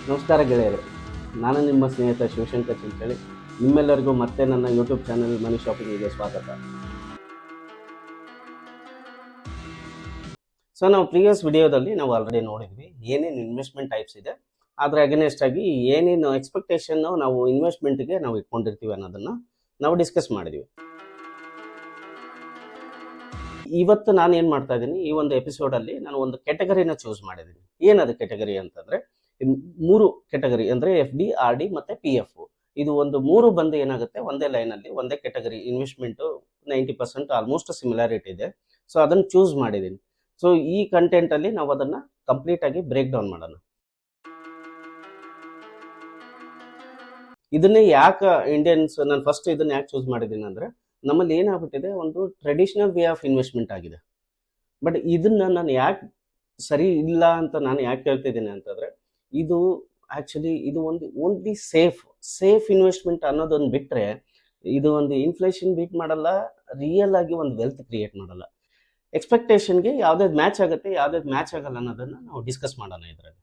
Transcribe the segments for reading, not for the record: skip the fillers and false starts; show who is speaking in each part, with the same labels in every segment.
Speaker 1: ನಮಸ್ಕಾರ ಗೆಳೆಯರೆ, ನಾನು ನಿಮ್ಮ ಸ್ನೇಹಿತ ಶಿವಶಂಕರ್ ಚಿಂತೇಳಿ. ನಿಮ್ಮೆಲ್ಲರಿಗೂ ಮತ್ತೆ ನನ್ನ ಯೂಟ್ಯೂಬ್ ಚಾನಲ್ ಮನಿ ಶಾಪಿಂಗಿಗೆ ಸ್ವಾಗತ. ಸೊ ನಾವು ಪ್ರೀವಿಯಸ್ ವಿಡಿಯೋದಲ್ಲಿ ನಾವು ಆಲ್ರೆಡಿ ನೋಡಿದ್ವಿ ಏನೇನು ಇನ್ವೆಸ್ಟ್ಮೆಂಟ್ ಟೈಪ್ಸ್ ಇದೆ, ಅದರ ಅಗೇನೆಸ್ಟ್ ಆಗಿ ಏನೇನು ಎಕ್ಸ್ಪೆಕ್ಟೇಷನ್ ನಾವು ಇನ್ವೆಸ್ಟ್ಮೆಂಟ್ಗೆ ನಾವು ಇಟ್ಕೊಂಡಿರ್ತೀವಿ ಅನ್ನೋದನ್ನು ನಾವು ಡಿಸ್ಕಸ್ ಮಾಡಿದ್ವಿ. ಇವತ್ತು ನಾನು ಏನು ಮಾಡ್ತಾ ಇದ್ದೀನಿ, ಈ ಒಂದು ಎಪಿಸೋಡಲ್ಲಿ ನಾನು ಒಂದು ಕೆಟಗರಿನ ಚೂಸ್ ಮಾಡಿದ್ದೀನಿ. ಏನದು ಕೆಟಗರಿ ಅಂತಂದರೆ, 3 ಕೆಟಗರಿ ಅಂದರೆ FD, RD ಮತ್ತು PF. ಇದು ಒಂದು 3 ಬಂದು ಏನಾಗುತ್ತೆ, ಒಂದೇ ಲೈನಲ್ಲಿ ಒಂದೇ ಕೆಟಗರಿ ಇನ್ವೆಸ್ಟ್ಮೆಂಟು 90% ಆಲ್ಮೋಸ್ಟ್ ಸಿಮಿಲಾರಿಟಿ ಇದೆ. ಸೊ ಅದನ್ನು ಚೂಸ್ ಮಾಡಿದ್ದೀನಿ. ಸೊ ಈ ಕಂಟೆಂಟಲ್ಲಿ ನಾವು ಅದನ್ನು ಕಂಪ್ಲೀಟಾಗಿ ಬ್ರೇಕ್ ಡೌನ್ ಮಾಡೋಣ. ಇದನ್ನೇ ಯಾಕೆ ಇಂಡಿಯನ್ಸ್, ನಾನು ಫಸ್ಟ್ ಇದನ್ನು ಯಾಕೆ ಚೂಸ್ ಮಾಡಿದ್ದೀನಿ ಅಂದರೆ, ನಮ್ಮಲ್ಲಿ ಏನಾಗ್ಬಿಟ್ಟಿದೆ, ಒಂದು ಟ್ರೆಡಿಷನಲ್ ವೇ ಆಫ್ ಇನ್ವೆಸ್ಟ್ಮೆಂಟ್ ಆಗಿದೆ. ಬಟ್ ಇದನ್ನು ನಾನು ಯಾಕೆ ಸರಿ ಇಲ್ಲ ಅಂತ ನಾನು ಯಾಕೆ ಹೇಳ್ತಿದ್ದೀನಿ ಅಂತಂದರೆ, ಇದು ಆ್ಯಕ್ಚುಲಿ ಇದು ಒಂದು ಓನ್ಲಿ ಸೇಫ್ ಇನ್ವೆಸ್ಟ್ಮೆಂಟ್ ಅನ್ನೋದೊಂದು ಬಿಟ್ಟರೆ, ಇದು ಒಂದು ಇನ್ಫ್ಲೇಷನ್ ಬೀಟ್ ಮಾಡಲ್ಲ, ರಿಯಲ್ ಆಗಿ ಒಂದು ವೆಲ್ತ್ ಕ್ರಿಯೇಟ್ ಮಾಡಲ್ಲ. ಎಕ್ಸ್ಪೆಕ್ಟೇಷನ್ಗೆ ಯಾವ್ದಾದ್ರು ಮ್ಯಾಚ್ ಆಗುತ್ತೆ, ಯಾವ್ದಾದ್ರು ಮ್ಯಾಚ್ ಆಗಲ್ಲ ಅನ್ನೋದನ್ನು ನಾವು ಡಿಸ್ಕಸ್ ಮಾಡೋಣ ಇದರಲ್ಲಿ.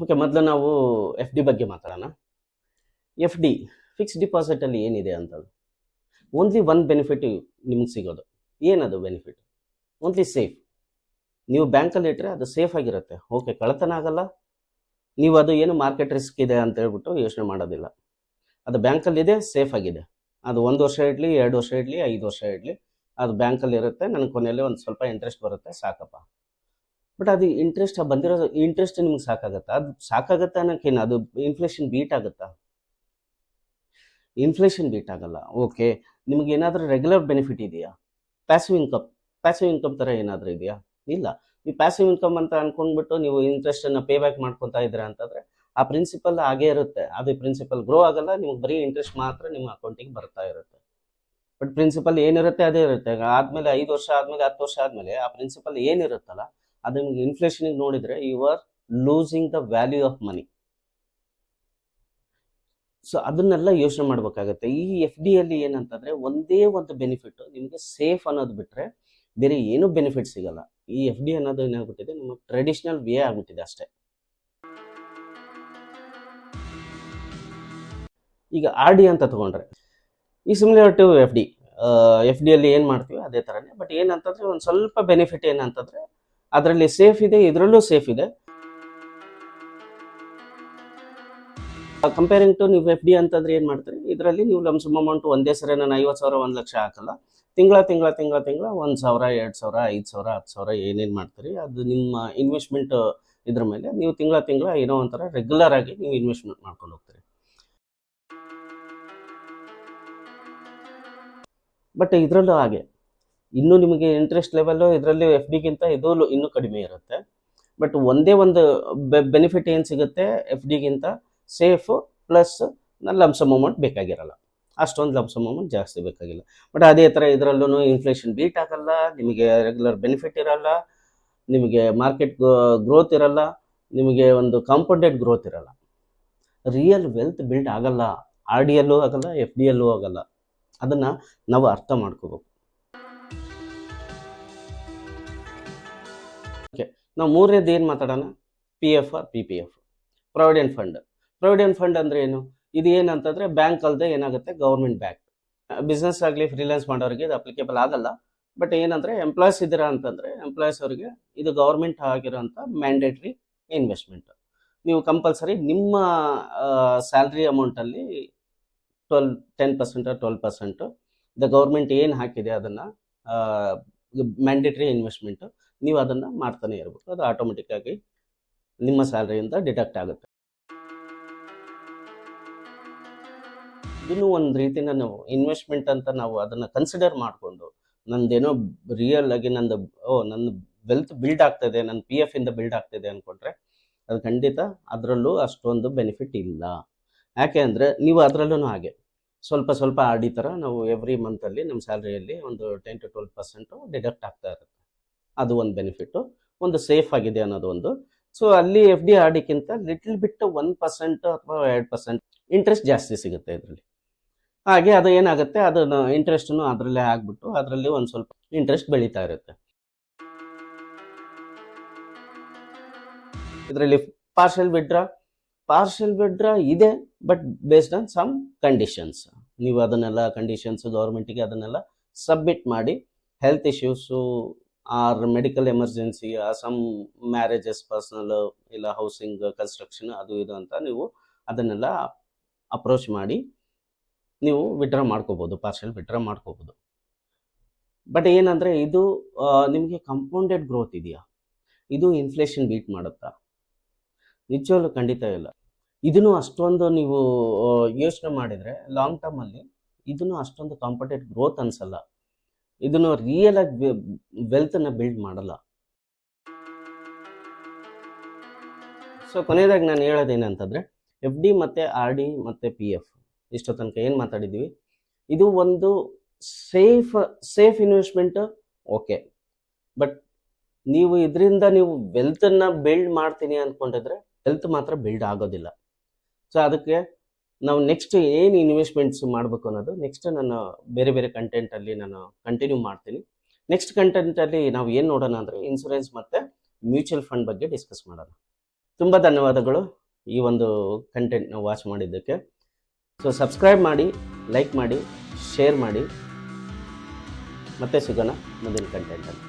Speaker 1: ಓಕೆ, ಮೊದಲು ನಾವು FD ಬಗ್ಗೆ ಮಾತಾಡೋಣ. FD ಫಿಕ್ಸ್ ಡಿಪಾಸಿಟಲ್ಲಿ ಏನಿದೆ ಅಂತದ್ದು, ಓನ್ಲಿ ಒಂದು ಬೆನಿಫಿಟ್ ನಿಮ್ಗೆ ಸಿಗೋದು. ಏನದು ಬೆನಿಫಿಟ್? Only safe. ನೀವು ಬ್ಯಾಂಕಲ್ಲಿ ಇಟ್ಟರೆ ಅದು ಸೇಫ್ ಆಗಿರುತ್ತೆ. ಓಕೆ, ಕಳ್ಳತನ ಆಗಲ್ಲ, ನೀವು ಅದು ಏನು ಮಾರ್ಕೆಟ್ ರಿಸ್ಕ್ ಇದೆ ಅಂತ ಹೇಳ್ಬಿಟ್ಟು ಯೋಚನೆ ಮಾಡೋದಿಲ್ಲ. ಅದು ಬ್ಯಾಂಕಲ್ಲಿದೆ, ಸೇಫ್ ಆಗಿದೆ. ಅದು 1 ವರ್ಷ ಇಡಲಿ, 2 ವರ್ಷ ಇಡಲಿ, 5 ವರ್ಷ ಇಡಲಿ, ಅದು ಬ್ಯಾಂಕಲ್ಲಿ ಇರುತ್ತೆ. ನನಗೆ ಕೊನೆಯಲ್ಲಿ ಒಂದು ಸ್ವಲ್ಪ ಇಂಟ್ರೆಸ್ಟ್ ಬರುತ್ತೆ, ಸಾಕಪ್ಪ. ಬಟ್ ಅದು ಇಂಟ್ರೆಸ್ಟ್ ಬಂದಿರೋ ಇಂಟ್ರೆಸ್ಟ್ ನಿಮ್ಗೆ ಸಾಕಾಗತ್ತಾ? ಅದು ಸಾಕಾಗತ್ತೆ ಅನ್ನೋಕ್ಕೇನು, ಅದು ಇನ್ಫ್ಲೇಷನ್ ಬೀಟ್ ಆಗುತ್ತಾ? ಇನ್ಫ್ಲೇಷನ್ ಬೀಟ್ ಆಗಲ್ಲ. ಓಕೆ, ನಿಮ್ಗೆ ಏನಾದರೂ ರೆಗ್ಯುಲರ್ ಬೆನಿಫಿಟ್ ಇದೆಯಾ? ಪ್ಯಾಸಿವ್ ಇನ್ಕಮ್ ಥರ ಏನಾದರೂ ಇದೆಯಾ? ಇಲ್ಲ. ಈ ಪ್ಯಾಸಿವ್ ಇನ್ಕಮ್ ಅಂತ ಅನ್ಕೊಂಡ್ಬಿಟ್ಟು ನೀವು ಇಂಟ್ರೆಸ್ಟನ್ನು ಪೇ ಬ್ಯಾಕ್ ಮಾಡ್ಕೊತಾ ಇದ್ದೀರಾ ಅಂತಂದರೆ, ಆ ಪ್ರಿನ್ಸಿಪಲ್ ಹಾಗೇ ಇರುತ್ತೆ. ಅದು ಪ್ರಿನ್ಸಿಪಲ್ ಗ್ರೋ ಆಗಲ್ಲ, ನಿಮ್ಗೆ ಬರೀ ಇಂಟ್ರೆಸ್ಟ್ ಮಾತ್ರ ನಿಮ್ಮ ಅಕೌಂಟಿಗೆ ಬರ್ತಾ ಇರುತ್ತೆ. ಬಟ್ ಪ್ರಿನ್ಸಿಪಲ್ ಏನಿರುತ್ತೆ ಅದೇ ಇರುತ್ತೆ. ಆದಮೇಲೆ 5 ವರ್ಷ ಆದಮೇಲೆ, 10 ವರ್ಷ ಆದಮೇಲೆ ಆ ಪ್ರಿನ್ಸಿಪಲ್ ಏನಿರುತ್ತಲ್ಲ, ಅದು ನಿಮ್ಗೆ ಇನ್ಫ್ಲೇಷನಿಗೆ ನೋಡಿದರೆ you are losing the value of money. So ಅದನ್ನೆಲ್ಲ ಯೋಚನೆ ಮಾಡಬೇಕಾಗತ್ತೆ. ಈ FDಯಲ್ಲಿ ಏನಂತಂದರೆ, ಒಂದೇ ಒಂದು ಬೆನಿಫಿಟ್ ನಿಮಗೆ ಸೇಫ್ ಅನ್ನೋದು ಬಿಟ್ಟರೆ ಬೇರೆ ಏನೂ ಬೆನಿಫಿಟ್ ಸಿಗಲ್ಲ. ಈ FD ಅನ್ನೋದು ಏನಾಗ್ಬಿಟ್ಟಿದೆ, ನಮ್ಮ ಟ್ರೆಡಿಷನಲ್ ವೇ ಆಗ್ಬಿಟ್ಟಿದೆ ಅಷ್ಟೇ. ಈಗ RD ಅಂತ ತಗೊಂಡ್ರೆ, ಈ ಸಿಮಿಲರ್ ಟು FDಯಲ್ಲಿ ಏನು ಮಾಡ್ತೀವಿ ಅದೇ ಥರನೇ. ಬಟ್ ಏನಂತಂದರೆ, ಒಂದು ಸ್ವಲ್ಪ ಬೆನಿಫಿಟ್ ಏನಂತಂದರೆ, ಅದರಲ್ಲಿ ಸೇಫ್ ಇದೆ, ಇದರಲ್ಲೂ ಸೇಫ್ ಇದೆ. ಕಂಪೇರಿಂಗ್ ಟು ನೀವು FD ಅಂತಂದ್ರೆ ಏನು ಮಾಡ್ತೀರಿ, ಇದರಲ್ಲಿ ನೀವು ಲಂಸಮ್ ಅಮೌಂಟ್ ಒಂದೇ ಸರಿ ನಾನು 50,000 1 ಲಕ್ಷ ಹಾಕಲ್ಲ. ತಿಂಗಳ 1,000, 2,000, 5,000, 10,000 ಏನೇನು ಮಾಡ್ತೀರಿ, ಅದು ನಿಮ್ಮ ಇನ್ವೆಸ್ಟ್ಮೆಂಟ್ ಇದ್ರ ಮೇಲೆ ನೀವು ತಿಂಗಳ ಏನೋ ಒಂಥರ ರೆಗ್ಯುಲರ್ ಆಗಿ ನೀವು ಇನ್ವೆಸ್ಟ್ಮೆಂಟ್ ಮಾಡ್ಕೊಂಡು ಹೋಗ್ತೀರಿ. ಬಟ್ ಇದರಲ್ಲೂ ಹಾಗೆ, ಇನ್ನೂ ನಿಮಗೆ ಇಂಟ್ರೆಸ್ಟ್ ಲೆವೆಲ್ಲು ಇದರಲ್ಲಿ FDಗಿಂತ ಇದು ಇನ್ನೂ ಕಡಿಮೆ ಇರುತ್ತೆ. ಬಟ್ ಒಂದೇ ಒಂದು ಬೆನಿಫಿಟ್ ಏನು ಸಿಗುತ್ತೆ FDಗಿಂತ, ಸೇಫು ಪ್ಲಸ್ ಲಂಸಮ್ ಅಮೌಂಟ್ ಬೇಕಾಗಿರಲ್ಲ. ಅಷ್ಟೊಂದು ಲಂಸಮ್ ಅಮೌಂಟ್ ಜಾಸ್ತಿ ಬೇಕಾಗಿಲ್ಲ. ಬಟ್ ಅದೇ ಥರ ಇದರಲ್ಲೂ ಇನ್ಫ್ಲೇಷನ್ ಬೀಟ್ ಆಗಲ್ಲ, ನಿಮಗೆ ರೆಗ್ಯುಲರ್ ಬೆನಿಫಿಟ್ ಇರಲ್ಲ, ನಿಮಗೆ ಮಾರ್ಕೆಟ್ ಗ್ರೋತ್ ಇರಲ್ಲ, ನಿಮಗೆ ಒಂದು ಕಾಂಪೌಂಡೆಡ್ ಗ್ರೋತ್ ಇರಲ್ಲ. ರಿಯಲ್ ವೆಲ್ತ್ ಬಿಲ್ಡ್ ಆಗಲ್ಲ. RDಯಲ್ಲೂ ಆಗಲ್ಲ, FDಯಲ್ಲೂ ಆಗಲ್ಲ. ಅದನ್ನು ನಾವು ಅರ್ಥ ಮಾಡ್ಕೋಬೇಕು. ಓಕೆ, ನಾವು ಮೂರನೇದು ಏನು ಮಾತಾಡೋಣ, PF or PPF, provident fund ಅಂದರೆ ಏನು? ಇದು ಏನಂತಂದರೆ, ಬ್ಯಾಂಕ್ ಅಲ್ಲದೆ ಏನಾಗುತ್ತೆ, ಗೌರ್ಮೆಂಟ್ ಬ್ಯಾಂಕ್. ಬಿಸ್ನೆಸ್ ಆಗಲಿ ಫ್ರೀಲಾನ್ಸ್ ಮಾಡೋರಿಗೆ ಇದು ಅಪ್ಲಿಕೇಬಲ್ ಆಗಲ್ಲ. ಬಟ್ ಏನಂದರೆ, ಎಂಪ್ಲಾಯ್ಸ್ ಇದ್ದೀರಾ ಅಂತಂದರೆ, ಎಂಪ್ಲಾಯ್ಸ್ ಅವರಿಗೆ ಇದು ಗೌರ್ಮೆಂಟ್ ಆಗಿರೋಂಥ ಮ್ಯಾಂಡೇಟ್ರಿ ಇನ್ವೆಸ್ಟ್ಮೆಂಟ್. ನೀವು ಕಂಪಲ್ಸರಿ ನಿಮ್ಮ ಸ್ಯಾಲ್ರಿ ಅಮೌಂಟಲ್ಲಿ 10% 12% ದ ಗೌರ್ಮೆಂಟ್ ಏನು ಹಾಕಿದೆ ಅದನ್ನು ಮ್ಯಾಂಡೇಟ್ರಿ ಇನ್ವೆಸ್ಟ್ಮೆಂಟು, ನೀವು ಅದನ್ನು ಮಾಡ್ತಾನೆ ಇರಬೇಕು. ಅದು ಆಟೋಮೆಟಿಕ್ಕಾಗಿ ನಿಮ್ಮ ಸ್ಯಾಲ್ರಿಯಿಂದ ಡಿಡಕ್ಟ್ ಆಗುತ್ತೆ. ಇನ್ನೂ ಒಂದು ರೀತಿನ ನಾವು ಇನ್ವೆಸ್ಟ್ಮೆಂಟ್ ಅಂತ ನಾವು ಅದನ್ನು ಕನ್ಸಿಡರ್ ಮಾಡಿಕೊಂಡು, ನಂದೇನೋ ರಿಯಲ್ ಆಗಿ ನನ್ನ ವೆಲ್ತ್ ಬಿಲ್ಡ್ ಆಗ್ತಾಯಿದೆ, ನನ್ನ PFಯಿಂದ ಬಿಲ್ಡ್ ಆಗ್ತಾಯಿದೆ ಅಂದ್ಕೊಂಡ್ರೆ, ಅದು ಖಂಡಿತ ಅದರಲ್ಲೂ ಅಷ್ಟೊಂದು ಬೆನಿಫಿಟ್ ಇಲ್ಲ. ಯಾಕೆ ಅಂದರೆ, ನೀವು ಅದರಲ್ಲೂ ಹಾಗೆ ಸ್ವಲ್ಪ RD ಥರ ನಾವು ಎವ್ರಿ ಮಂತಲ್ಲಿ ನಮ್ಮ ಸ್ಯಾಲ್ರಿಯಲ್ಲಿ ಒಂದು 10 to 12% ಡಿಡಕ್ಟ್ ಆಗ್ತಾ ಇರುತ್ತೆ. ಅದು ಒಂದು ಬೆನಿಫಿಟ್ಟು, ಒಂದು ಸೇಫ್ ಆಗಿದೆ ಅನ್ನೋದು ಒಂದು. ಸೊ ಅಲ್ಲಿ FD RDಕ್ಕಿಂತ ಲಿಟಲ್ ಬಿಟ್ಟು 1% ಅಥವಾ 2% ಇಂಟ್ರೆಸ್ಟ್ ಜಾಸ್ತಿ ಸಿಗುತ್ತೆ ಇದರಲ್ಲಿ. ಹಾಗೆ ಅದು ಏನಾಗುತ್ತೆ, ಅದನ್ನು ಇಂಟ್ರೆಸ್ಟನ್ನು ಅದರಲ್ಲೇ ಆಗಿಬಿಟ್ಟು ಅದರಲ್ಲಿ ಒಂದು ಸ್ವಲ್ಪ ಇಂಟ್ರೆಸ್ಟ್ ಬೆಳೀತಾ ಇರುತ್ತೆ. ಇದರಲ್ಲಿ ಪಾರ್ಷಲ್ ವಿಡ್ರಾ ಇದೆ, but based on some conditions. ನೀವು ಅದನ್ನೆಲ್ಲ ಕಂಡೀಷನ್ಸ್ ಗೌರ್ಮೆಂಟಿಗೆ ಅದನ್ನೆಲ್ಲ ಸಬ್ಮಿಟ್ ಮಾಡಿ, health issues or medical emergency, some marriages, personal, ಇಲ್ಲ ಹೌಸಿಂಗ್, ಕನ್ಸ್ಟ್ರಕ್ಷನ್, ಅದು ಇದು ಅಂತ ನೀವು ಅದನ್ನೆಲ್ಲ ಅಪ್ರೋಚ್ ಮಾಡಿ ನೀವು ವಿಡ್ರಾ ಮಾಡ್ಕೋಬೋದು, ಪಾರ್ಷಲ್ ವಿಡ್ರಾ ಮಾಡ್ಕೋಬೋದು. ಬಟ್ ಏನಂದರೆ ಇದು ನಿಮಗೆ ಕಂಪೌಂಡೆಡ್ ಗ್ರೋತ್ ಇದೆಯಾ, ಇದು ಇನ್ಫ್ಲೇಷನ್ ಬೀಟ್ ಮಾಡುತ್ತಾ? ನಿಜವಾಗ್ಲೂ ಖಂಡಿತ ಇಲ್ಲ. ಇದನ್ನು ಅಷ್ಟೊಂದು ನೀವು ಯೋಚನೆ ಮಾಡಿದರೆ ಲಾಂಗ್ ಟರ್ಮಲ್ಲಿ ಇದನ್ನು ಅಷ್ಟೊಂದು ಕಾಂಪೌಂಡೆಡ್ ಗ್ರೋತ್ ಅನಿಸಲ್ಲ. ಇದನ್ನು ರಿಯಲ್ ಆಗಿ ವೆಲ್ತನ್ನು ಬಿಲ್ಡ್ ಮಾಡಲ್ಲ. ಸೊ ಕೊನೆಯದಾಗಿ ನಾನು ಹೇಳೋದೇನಂತಂದರೆ, ಎಫ್ ಡಿ ಮತ್ತು ಆರ್ ಡಿ ಮತ್ತು ಪಿ ಎಫ್ ಇಷ್ಟೋ ತನಕ ಏನು ಮಾತಾಡಿದ್ದೀವಿ, ಇದು ಒಂದು ಸೇಫ್ ಇನ್ವೆಸ್ಟ್ಮೆಂಟ್, ಓಕೆ. ಬಟ್ ನೀವು ಇದರಿಂದ ನೀವು ವೆಲ್ತನ್ನು ಬಿಲ್ಡ್ ಮಾಡ್ತೀನಿ ಅಂದ್ಕೊಂಡಿದ್ರೆ ವೆಲ್ತ್ ಮಾತ್ರ ಬಿಲ್ಡ್ ಆಗೋದಿಲ್ಲ. ಸೊ ಅದಕ್ಕೆ ನಾವು ನೆಕ್ಸ್ಟ್ ಏನು ಇನ್ವೆಸ್ಟ್ಮೆಂಟ್ಸ್ ಮಾಡಬೇಕು ಅನ್ನೋದು ನೆಕ್ಸ್ಟ್ ನಾನು ಬೇರೆ ಬೇರೆ ಕಂಟೆಂಟಲ್ಲಿ ನಾನು ಕಂಟಿನ್ಯೂ ಮಾಡ್ತೀನಿ. ನೆಕ್ಸ್ಟ್ ಕಂಟೆಂಟಲ್ಲಿ ನಾವು ಏನು ನೋಡೋಣ ಅಂದರೆ ಇನ್ಶೂರೆನ್ಸ್ ಮತ್ತು ಮ್ಯೂಚುವಲ್ ಫಂಡ್ ಬಗ್ಗೆ ಡಿಸ್ಕಸ್ ಮಾಡೋಣ. ತುಂಬ ಧನ್ಯವಾದಗಳು ಈ ಒಂದು ಕಂಟೆಂಟ್ನ ವಾಚ್ ಮಾಡಿದ್ದಕ್ಕೆ. ಸೊ ಸಬ್ಸ್ಕ್ರೈಬ್ ಮಾಡಿ, ಲೈಕ್ ಮಾಡಿ, ಶೇರ್ ಮಾಡಿ. ಮತ್ತೆ ಸಿಗೋಣ ಮುಂದಿನ ಕಂಟೆಂಟಲ್ಲಿ.